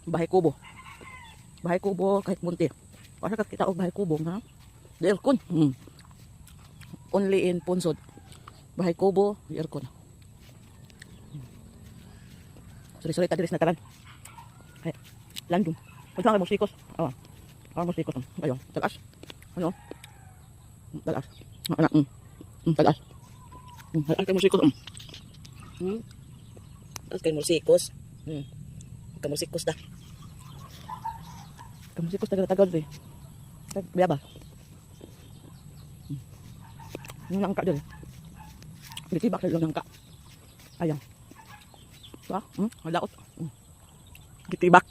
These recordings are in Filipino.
Bahay kubo. Bahay kubo kahit munti. Asa ka kita og bahay kubo nga. Di aircon. Only in Punsod. Bahay kubo, di aircon. Suri-suri tadi na taran. Ay, landong. Pagka nga musikos. Oh. Ang musikos. Ayun, talas. Ano? Talas. Anak. Talas. Talas kay musikos. Talas kay musikos. Kamusikos dah. Kamusikos tagal-tagal deh. Biaba. Yung nangka dyan. Ditibak sa yung nangka. Ayan. Diba? Daot. Ditibak.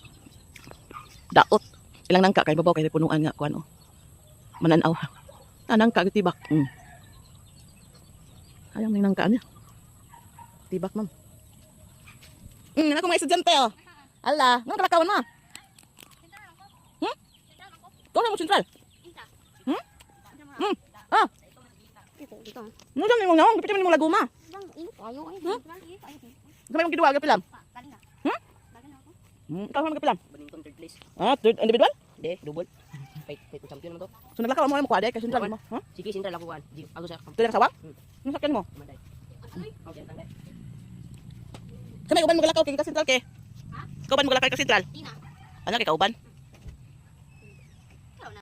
Daot. Ilang nangka kay babaw kay punuan nga kuan oh. Mananaw. Nangka ditibak. Ayan may nangka niya. Tibak ma'am. Ako mga estudyante oh. Ala, nang kalakawan mo? Kau mo sentral? Ah. Nung dami mo naong, kapit mo lagu ma. Kamay mong kiduwa, kapilam? Ikaw mo kapilam? Badminton third place. Ah, third individual? Hindi, double. Fight ko champion naman to. So naglakaw mo kuha, kay sentral mo? Sige, sentral ako kuan. Ako sa Tuloy ka sawa? Nung sakyan mo? Manday. Kamay uban mo galakaw kay ka sentral kay? Kauban mo galakaw kay ka sentral? Tina. Ano kay kauban?